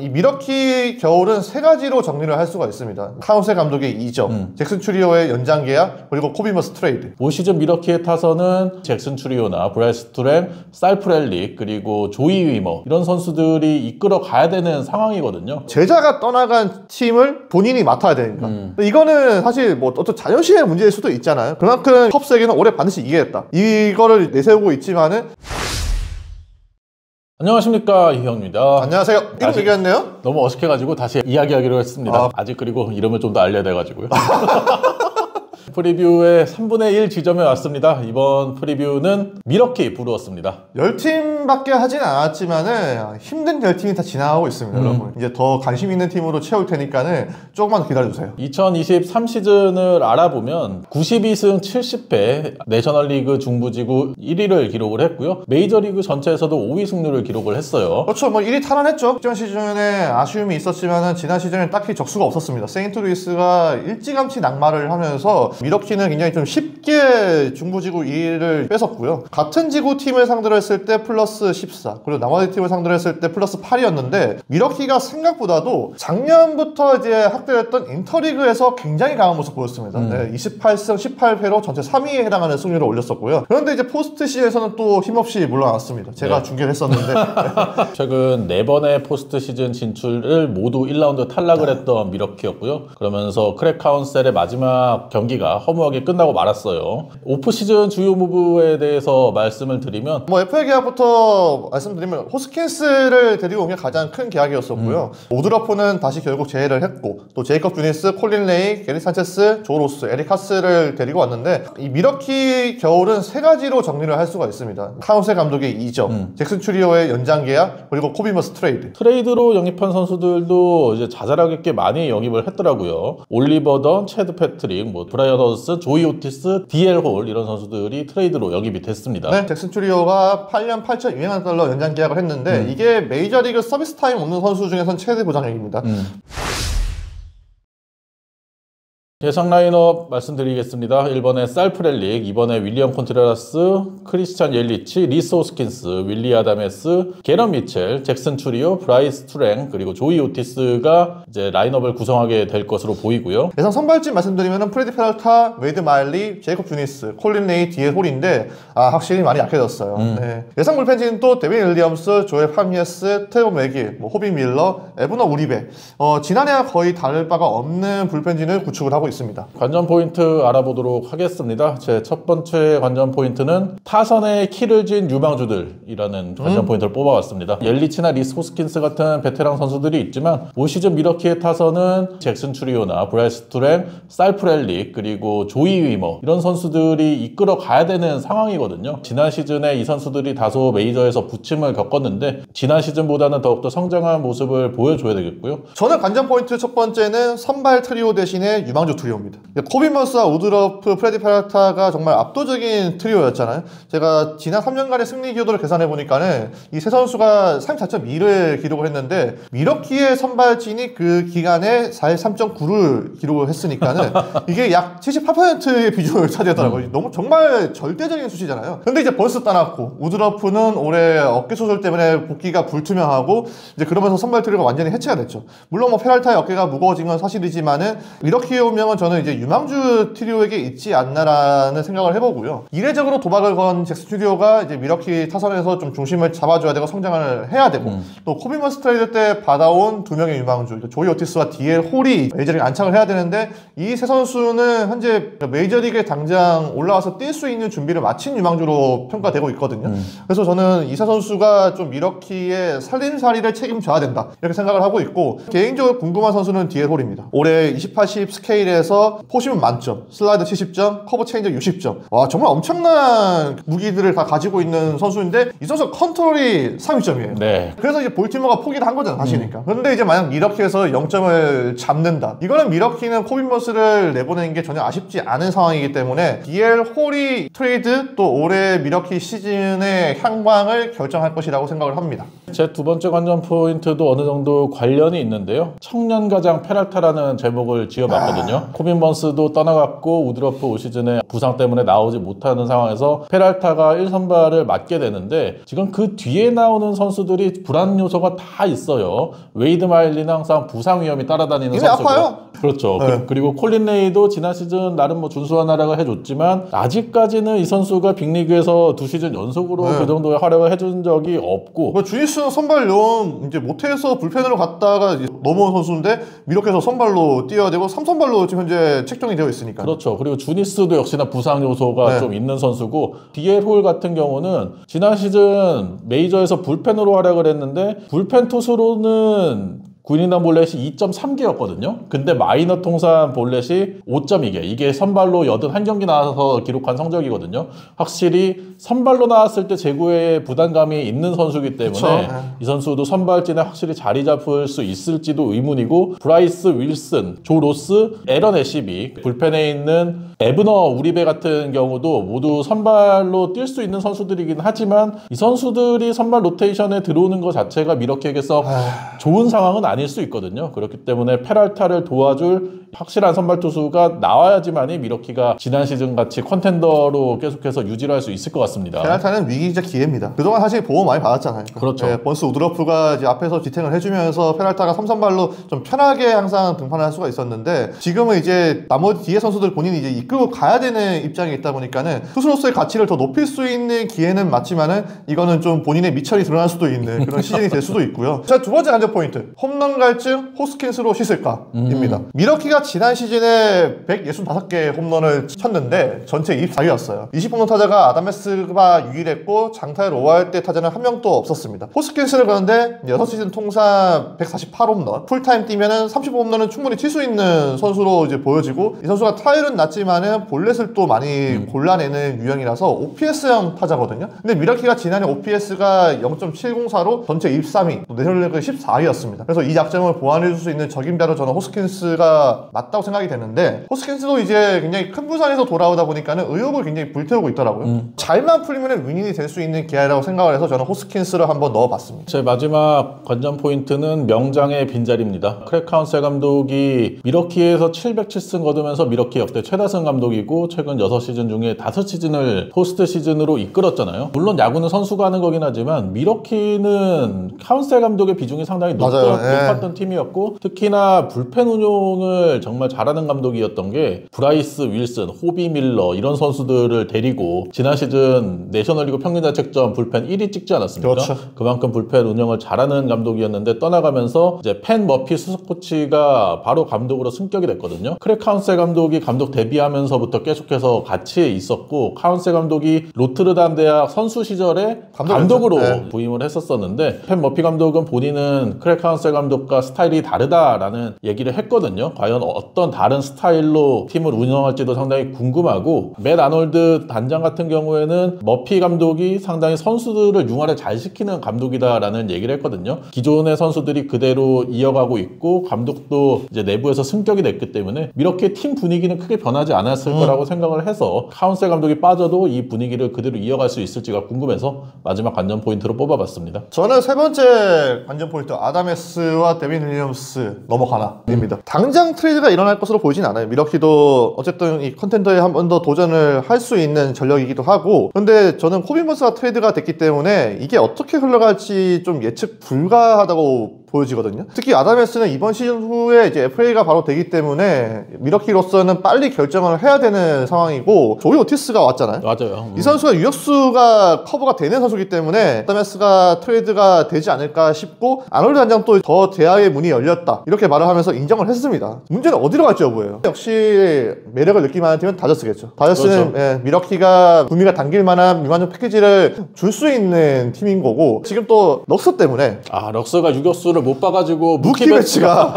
이 미러키 겨울은 세 가지로 정리를 할 수가 있습니다. 카운세 감독의 이적, 잭슨 추리오의 연장 계약, 그리고 코비 머스 트레이드. 올 시즌 미러키의 타선은 잭슨 추리오나 브라이스 투렘, 살프렐릭, 그리고 조이 위머 이런 선수들이 이끌어 가야 되는 상황이거든요. 제자가 떠나간 팀을 본인이 맡아야 되니까. 이거는 사실 뭐 어떤 자존심의 문제일 수도 있잖아요. 그만큼 컵스에게는 올해 반드시 이겨야겠다. 이거를 내세우고 있지만은. 안녕하십니까, 이형입니다. 안녕하세요. 이름 얘기했네요? 너무 어색해가지고 다시 이야기하기로 했습니다. 아직 그리고 이름을 좀 더 알려야 돼가지고요. 프리뷰의 3분의 1 지점에 왔습니다. 이번 프리뷰는 미러키 부르었습니다. 10팀밖에 하진 않았지만은 힘든 10팀이 다 지나가고 있습니다, 여러분. 이제 더 관심 있는 팀으로 채울 테니까는 조금만 기다려주세요. 2023 시즌을 알아보면 92승 70패, 내셔널리그 중부지구 1위를 기록을 했고요. 메이저리그 전체에서도 5위 승률을 기록을 했어요. 그렇죠. 뭐 1위 탈환했죠. 이전 시즌에 아쉬움이 있었지만은 지난 시즌에 딱히 적수가 없었습니다. 세인트루이스가 일찌감치 낙마를 하면서 미러키는 굉장히 좀 쉽게 중부지구 2위를 뺏었고요. 같은 지구 팀을 상대로 했을 때 플러스 14, 그리고 나머지 팀을 상대로 했을 때 플러스 8이었는데 미러키가 생각보다도 작년부터 이제 확대됐던 인터리그에서 굉장히 강한 모습 보였습니다. 네, 28승 18패로 전체 3위에 해당하는 승률을 올렸었고요. 그런데 이제 포스트 시즌에서는 또 힘없이 물러났습니다. 제가 중계를 했었는데 최근 4번의 포스트 시즌 진출을 모두 1라운드 탈락을 했던 미러키였고요. 그러면서 크랙 카운셀의 마지막 경기가 허무하게 끝나고 말았어요. 오프시즌 주요 무브에 대해서 말씀을 드리면 뭐 FA 계약부터 말씀드리면 호스킨스를 데리고 온 게 가장 큰 계약이었었고요. 오드러프는 다시 결국 재회를 했고 또 제이컵 주니스, 콜린 레이, 게리 산체스, 조 로스, 에릭 하스를 데리고 왔는데 이 미러키 겨울은 세 가지로 정리를 할 수가 있습니다. 카운세 감독의 이적, 잭슨 추리오의 연장 계약, 그리고 코비 머스 트레이드. 트레이드로 영입한 선수들도 이제 자잘하게 많이 영입을 했더라고요. 올리버 던, 체드 패트릭, 뭐 브라이언 허드슨, 조이 오티스, 디엘 홀 이런 선수들이 트레이드로 영입이 됐습니다. 네, 잭슨 추리오가 8년 8,200만 달러 연장 계약을 했는데 이게 메이저리그 서비스 타임 없는 선수 중에선 최대 보장액입니다. 예상 라인업 말씀드리겠습니다. 1번에 살프렐릭, 2번에 윌리엄 콘트레라스, 크리스찬 옐리치, 리스 호스킨스, 윌리 아다메스, 게런 미첼, 잭슨 추리오, 브라이스 투랭, 그리고 조이 오티스가 이제 라인업을 구성하게 될 것으로 보이고요. 예상 선발진 말씀드리면 프레디 페랄타, 웨이드 마일리, 제이콥 주니스, 콜린 레이, 디엘 홀인데 확실히 많이 약해졌어요. 네. 예상 불펜진은 또 데빈 윌리엄스, 조엘 파미에스, 트레버 맥길, 뭐 호비 밀러, 에브너 우리베. 지난해와 거의 다를 바가 없는 불펜진을 구축을 하고 있습니다. 관전 포인트 알아보도록 하겠습니다. 제 첫 번째 관전 포인트는 타선에 키를 쥔 유망주들이라는 관전 포인트를 뽑아왔습니다. 옐리치나 리스 호스킨스 같은 베테랑 선수들이 있지만 올 시즌 미러키의 타선은 잭슨 추리오나 브라이스 투렘, 살프렐릭, 그리고 조이 위머 이런 선수들이 이끌어 가야 되는 상황이거든요. 지난 시즌에 이 선수들이 다소 메이저에서 부침을 겪었는데 지난 시즌보다는 더욱더 성장한 모습을 보여줘야 되겠고요. 저는 관전 포인트 첫 번째는 선발 트리오 대신에 유망주 트리오입니다. 코비 머스와 오드러프, 프레디 페랄타가 정말 압도적인 트리오였잖아요. 제가 지난 3년간의 승리 기여도를 계산해 보니까는 이 세 선수가 34.2를 기록을 했는데 미러키의 선발진이 그 기간에 43.9를 기록을 했으니까는 이게 약 78%의 비중을 차지하더라고요. 너무 정말 절대적인 수치잖아요. 근데 이제 벌써 떠났고 우드러프는 올해 어깨 수술 때문에 복귀가 불투명하고 이제 그러면서 선발 트리오가 완전히 해체가 됐죠. 물론 뭐 페랄타의 어깨가 무거워진 건 사실이지만은 미러키의 운명은 저는 이제 유망주 트리오에게 있지 않나라는 생각을 해보고요. 이례적으로 도박을 건 잭슨 트리오가 이제 미러키 타선에서 좀 중심을 잡아줘야 되고 성장을 해야 되고 또 코비 머스 트레이드 때 받아온 두 명의 유망주 조이 오티스와 디엘 홀이 메이저리그 안착을 해야 되는데 이 세 선수는 현재 메이저리그에 당장 올라와서 뛸 수 있는 준비를 마친 유망주로 평가되고 있거든요. 그래서 저는 이 세 선수가 좀 미러키의 살림살이를 책임져야 된다 이렇게 생각을 하고 있고 개인적으로 궁금한 선수는 디엘 홀입니다. 올해 20-80 스케일에서 포심은 만점, 슬라이드 70점, 커브 체인저 60점. 와 정말 엄청난 무기들을 다 가지고 있는 선수인데 이 선수 컨트롤이 3위점이에요. 네. 그래서 이제 볼티모어가 포기를 한 거잖아 사실이니까. 그런데 이제 만약 미러키에서 0점을 잡는다. 이거는 미러키는 코비 머스를 내보내는 게 전혀 아쉽지 않은 상황이기 때문에 디엘 홀이 트레이드 또 올해 미러키 시즌의 향방을 결정할 것이라고 생각을 합니다. 제 두 번째 관전 포인트도 어느 정도 관련이 있는데요. 청년가장 페랄타라는 제목을 지어봤거든요. 코빈 번스도 떠나갔고 우드러프 올 시즌에 부상 때문에 나오지 못하는 상황에서 페랄타가 1선발을 맡게 되는데 지금 그 뒤에 나오는 선수들이 불안 요소가 다 있어요. 웨이드 마일리는 항상 부상 위험이 따라다니는 선수고. 아파요. 그렇죠. 그리고 콜린 레이도 지난 시즌 나름 뭐 준수한 활약을 해줬지만 아직까지는 이 선수가 빅리그에서 2시즌 연속으로 그 정도의 활약을 해준 적이 없고. 주니스는 선발용 이제 못해서 불펜으로 갔다가 이제 넘어온 선수인데 미력해서 선발로 뛰어야 되고 3선발로 지금 현재 책정이 되어 있으니까. 그렇죠. 그리고 주니스도 역시나 부상 요소가 좀 있는 선수고 디엘 홀 같은 경우는 지난 시즌 메이저에서 불펜으로 활약을 했는데 불펜 투수로는 구인이나 볼넷이 2.3개였거든요. 근데 마이너 통산 볼넷이 5.2개. 이게 선발로 81경기 나와서 기록한 성적이거든요. 확실히 선발로 나왔을 때 제구에 부담감이 있는 선수이기 때문에 이 선수도 선발진에 확실히 자리 잡을 수 있을지도 의문이고 브라이스 윌슨, 조 로스, 에런 애시비, 불펜에 있는 에브너 우리베 같은 경우도 모두 선발로 뛸 수 있는 선수들이긴 하지만 이 선수들이 선발 로테이션에 들어오는 것 자체가 미러키에게서 좋은 상황은 아닐 수 있거든요. 그렇기 때문에 페랄타를 도와줄 확실한 선발 투수가 나와야지만이 미러키가 지난 시즌 같이 컨텐더로 계속해서 유지를 할 수 있을 것 같습니다. 페랄타는 위기이자 기회입니다. 그동안 사실 보호 많이 받았잖아요. 그렇죠. 번스 우드러프가 이제 앞에서 지탱을 해주면서 페랄타가 3선발로 좀 편하게 항상 등판을 할 수가 있었는데 지금은 이제 나머지 뒤에 선수들 본인이 이제 이끌고 가야 되는 입장에 있다 보니까는 투수로서의 가치를 더 높일 수 있는 기회는 맞지만은 이거는 좀 본인의 미천이 드러날 수도 있는 그런 시즌이 될 수도 있고요. 자, 두 번째 관전 포인트. 홈런 갈증 호스킨스로 씻을까입니다. 미러키가 지난 시즌에 165개 홈런을 쳤는데 전체 24위였어요. 20홈런 타자가 아담메스가 유일했고 장타율 5할 때 타자는 한 명도 없었습니다. 호스킨스는 그런데 6시즌 통산 148홈런, 풀타임 뛰면은 35홈런은 충분히 칠 수 있는 선수로 이제 보여지고 이 선수가 타율은 낮지만은 볼넷을 또 많이 골라내는 유형이라서 OPS형 타자거든요. 근데 미러키가 지난해 OPS가 0.704로 전체 23위, 내셔널리그 14위였습니다. 그래서 이 약점을 보완해줄 수 있는 적임자로 저는 호스킨스가 맞다고 생각이 되는데 호스킨스도 이제 굉장히 큰 부상에서 돌아오다 보니까는 의욕을 굉장히 불태우고 있더라고요. 잘만 풀리면 윈인이 될 수 있는 기회라고 생각을 해서 저는 호스킨스를 한번 넣어봤습니다. 제 마지막 관전 포인트는 명장의 빈자리입니다. 크랙 카운셀 감독이 미러키에서 707승 거두면서 미러키 역대 최다승 감독이고 최근 6시즌 중에 5시즌을 포스트 시즌으로 이끌었잖아요. 물론 야구는 선수가 하는 거긴 하지만 미러키는 카운셀 감독의 비중이 상당히 높았던 팀이었고 특히나 불펜 운용을 정말 잘하는 감독이었던 게 브라이스 윌슨, 호비 밀러 이런 선수들을 데리고 지난 시즌 내셔널리그 평균 자책점 불펜 1위 찍지 않았습니까? 그렇죠. 그만큼 불펜 운영을 잘하는 감독이었는데 떠나가면서 이제 펜 머피 수석 코치가 바로 감독으로 승격이 됐거든요. 크랙 카운셀 감독이 감독 데뷔하면서부터 계속해서 같이 있었고 카운셀 감독이 로트르담 대학 선수 시절에 감독으로 부임을 했었었는데 펜 머피 감독은 본인은 크랙 카운셀 감독과 스타일이 다르다라는 얘기를 했거든요. 과연 어떤 다른 스타일로 팀을 운영할지도 상당히 궁금하고 맷 아놀드 단장 같은 경우에는 머피 감독이 상당히 선수들을 융화를 잘 시키는 감독이다라는 얘기를 했거든요. 기존의 선수들이 그대로 이어가고 있고 감독도 이제 내부에서 승격이 됐기 때문에 이렇게 팀 분위기는 크게 변하지 않았을 거라고 생각을 해서 카운셀 감독이 빠져도 이 분위기를 그대로 이어갈 수 있을지가 궁금해서 마지막 관전 포인트로 뽑아봤습니다. 저는 세 번째 관전 포인트 아담메스와 데빈 윌리엄스 넘어가나입니다. 당장 트레이드가 일어날 것으로 보이진 않아요. 미러키도 어쨌든 이 컨텐더에 한 번 더 도전을 할 수 있는 전력이기도 하고 근데 저는 코빈 번스가 트레이드가 됐기 때문에 이게 어떻게 흘러갈지 좀 예측 불가하다고 보여지거든요. 특히 아담메스는 이번 시즌 후에 이제 FA가 바로 되기 때문에 미러키로서는 빨리 결정을 해야 되는 상황이고 조이 오티스가 왔잖아요. 맞아요. 이 선수가 유격수가 커버가 되는 선수이기 때문에 아담메스가 트레이드가 되지 않을까 싶고 아놀드 단장도 더 대화의 문이 열렸다 이렇게 말을 하면서 인정을 했습니다. 문제는 어디로 갈지 여부예요. 역시 매력을 느낄 만한 팀은 다저스겠죠. 다저스는 그렇죠. 미러키가 구미가 당길 만한 미만적 패키지를 줄 수 있는 팀인 거고 지금 또 럭스 때문에 럭스가 유격수를 못 봐가지고 무키 배치가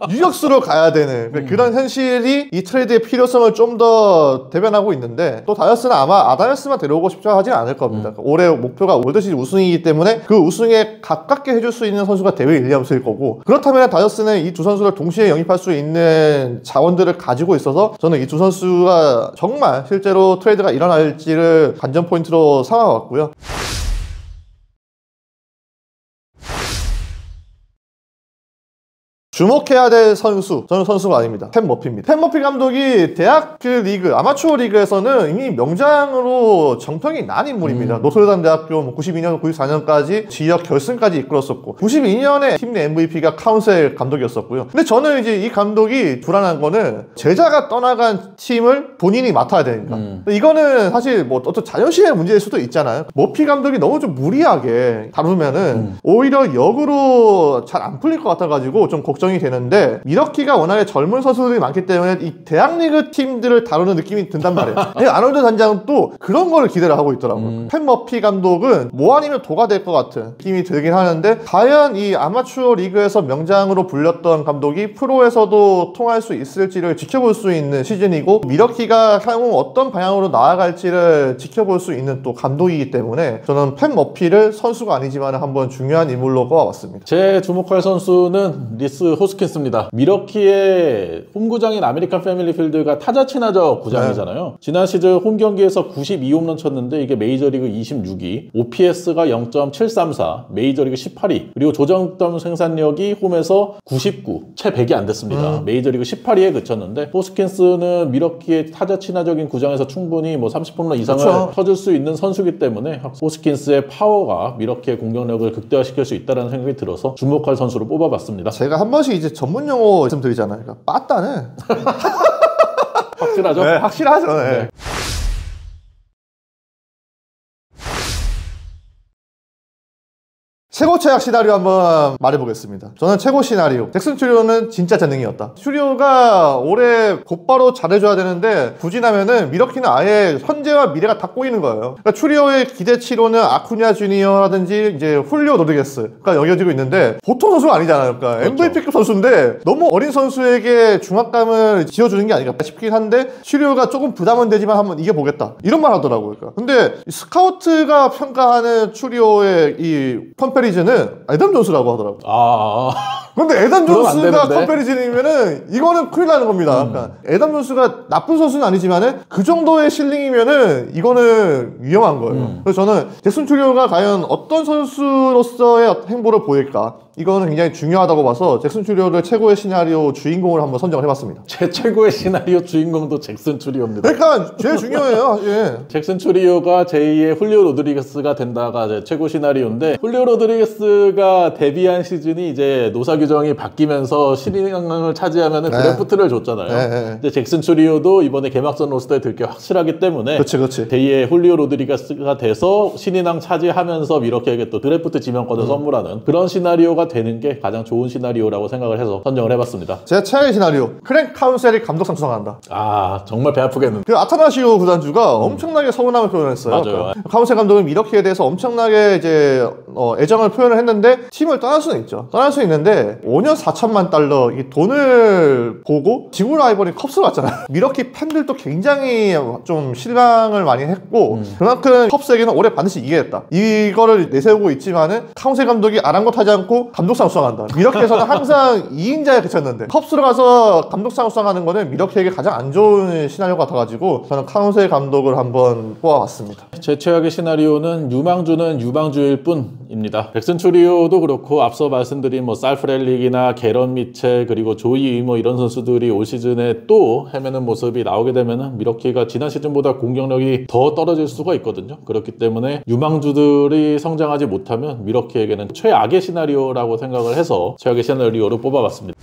유격수로 가야 되는 그런 현실이 이 트레이드의 필요성을 좀 더 대변하고 있는데 또 다저스는 아마 아담메스만 데려오고 싶어 하진 않을 겁니다. 올해 목표가 월드시리즈 우승이기 때문에 그 우승에 가깝게 해줄 수 있는 선수가 데빈 윌리엄스일 거고 그렇다면 다저스는 이 두 선수를 동시에 영입할 수 있는 자원들을 가지고 있어서 저는 이 두 선수가 정말 실제로 트레이드가 일어날지를 관전 포인트로 삼아봤고요. 주목해야 될 선수, 저는 선수가 아닙니다. 팬 머피입니다. 팬 머피 감독이 대학 리그, 아마추어 리그에서는 이미 명장으로 정평이 난 인물입니다. 노트르담 대학교 92년, 94년까지 지역 결승까지 이끌었었고 92년에 팀 내 MVP가 카운셀 감독이었었고요. 근데 저는 이제 이 감독이 불안한 거는 제자가 떠나간 팀을 본인이 맡아야 되니까. 이거는 사실 뭐 어떤 자존심의 문제일 수도 있잖아요. 머피 감독이 너무 좀 무리하게 다루면은 오히려 역으로 잘 안 풀릴 것 같아가지고 좀 걱정이 되는데, 미러키가 워낙에 젊은 선수들이 많기 때문에 이 대학 리그 팀들을 다루는 느낌이 든단 말이에요. 아놀드 단장은 또 그런 걸 기대를 하고 있더라고요. 팬 머피 감독은 뭐 아니면 도가 될 것 같은 느낌이 들긴 하는데, 과연 이 아마추어 리그에서 명장으로 불렸던 감독이 프로에서도 통할 수 있을지를 지켜볼 수 있는 시즌이고, 미러키가 향후 어떤 방향으로 나아갈지를 지켜볼 수 있는 또 감독이기 때문에 저는 팬 머피를 선수가 아니지만 한번 중요한 인물로 꼽아봤습니다. 제 주목할 선수는 리스 호스킨스입니다. 미러키의 홈구장인 아메리칸 패밀리 필드가 타자 친화적 구장이잖아요. 지난 시즌 홈 경기에서 92홈런 쳤는데 이게 메이저리그 26위, OPS가 0.734, 메이저리그 18위, 그리고 조정점 생산력이 홈에서 99, 채 100이 안 됐습니다. 메이저리그 18위에 그쳤는데, 호스킨스는 미러키의 타자 친화적인 구장에서 충분히 뭐 30홈런 이상을 그렇죠. 터질 수 있는 선수이기 때문에 호스킨스의 파워가 미러키의 공격력을 극대화시킬 수 있다는 생각이 들어서 주목할 선수로 뽑아봤습니다. 제가 한 번씩 이제 전문 용어 말씀드리잖아요. 그러니까 빠따는 확실하죠? 네, 확실하죠. 네. 네. 최고 최악 시나리오 한번 말해보겠습니다. 저는 최고 시나리오, 잭슨 추리오는 진짜 재능이었다. 추리오가 올해 곧바로 잘해줘야 되는데 부진하면은 미러키는 아예 현재와 미래가 다 꼬이는 거예요. 그러니까 추리오의 기대치로는 아쿠냐 주니어라든지 이제 훌리오 로드리게스가 여겨지고 있는데 보통 선수가 아니잖아요. 그러니까 그렇죠. MVP급 선수인데 너무 어린 선수에게 중압감을 지어주는 게 아닌가 싶긴 한데, 추리오가 조금 부담은 되지만 한번 이겨보겠다 이런 말 하더라고요. 그러니까. 근데 스카우트가 평가하는 추리오의 이 컴페리즌은 애덤 존스라고 하더라고요. 근데 애덤 존스가 컴패리즌이면은 이거는 큰일 나는 겁니다. 그러니까 애덤 존스가 나쁜 선수는 아니지만은 그 정도의 실링이면은 이거는 위험한 거예요. 그래서 저는 잭슨 추리오가 과연 어떤 선수로서의 행보를 보일까, 이거는 굉장히 중요하다고 봐서 잭슨 추리오를 최고의 시나리오 주인공을 한번 선정을 해봤습니다. 제 최고의 시나리오 주인공도 잭슨 추리오입니다. 그러니까 제일 중요해요. 예. 잭슨 추리오가 제2의 훌리오 로드리게스가 된다가 제 최고 시나리오인데, 훌리오 로드리게스가 데뷔한 시즌이 이제 노사 규정이 바뀌면서 신인왕을 차지하면은 드래프트를 줬잖아요. 근데 잭슨 추리오도 이번에 개막전 로스터에 들 게 확실하기 때문에 그렇지. 제2의 훌리오 로드리게스가 돼서 신인왕 차지하면서 미러키에게 또 드래프트 지명권을 선물하는 그런 시나리오가 되는 게 가장 좋은 시나리오라고 생각을 해서 선정을 해봤습니다. 제 최악의 시나리오, 크랭 카운셀이 감독상 수상한다. 정말 배 아프겠는데. 그 아타나시오 구단주가 엄청나게 서운함을 표현했어요. 맞아요. 그러니까 카운셀 감독은 미러키에 대해서 엄청나게 이제 애정을 표현을 했는데 팀을 떠날 수는 있죠. 떠날 수 있는데 5년 4천만 달러 이 돈을 보고 지구 라이벌인 컵스로 왔잖아요. 미러키 팬들도 굉장히 좀 실망을 많이 했고, 그만큼 컵스에게는 올해 반드시 이겨야겠다 이거를 내세우고 있지만은 카운셀 감독이 아랑곳하지 않고 감독상 수상한다. 미러키에서는 항상 2인자에 그쳤는데 컵스로 가서 감독상 수상하는 거는 미러키에게 가장 안 좋은 시나리오 같아가지고 저는 카운셀 감독을 한번 뽑아봤습니다. 제 최악의 시나리오는 유망주는 유망주일 뿐입니다. 잭슨 추리오도 그렇고 앞서 말씀드린 뭐 살프렐릭이나 게런 미첼 그리고 조이 이모 이런 선수들이 올 시즌에 또 헤매는 모습이 나오게 되면은 미러키가 지난 시즌보다 공격력이 더 떨어질 수가 있거든요. 그렇기 때문에 유망주들이 성장하지 못하면 미러키에게는 최악의 시나리오라고 생각을 해서 최악의 시나리오로 뽑아봤습니다.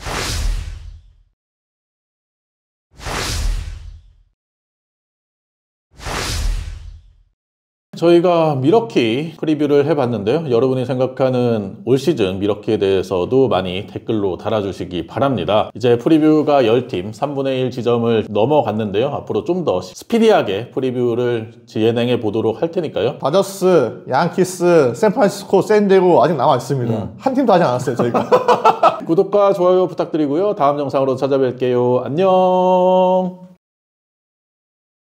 저희가 미러키 프리뷰를 해봤는데요. 여러분이 생각하는 올 시즌 미러키에 대해서도 많이 댓글로 달아주시기 바랍니다. 이제 프리뷰가 10팀 3분의 1 지점을 넘어갔는데요. 앞으로 좀 더 스피디하게 프리뷰를 진행해 보도록 할 테니까요. 다저스, 양키스, 샌프란시스코, 샌디에고 아직 남아있습니다. 한 팀도 하지 않았어요 저희가. 구독과 좋아요 부탁드리고요. 다음 영상으로 찾아뵐게요. 안녕.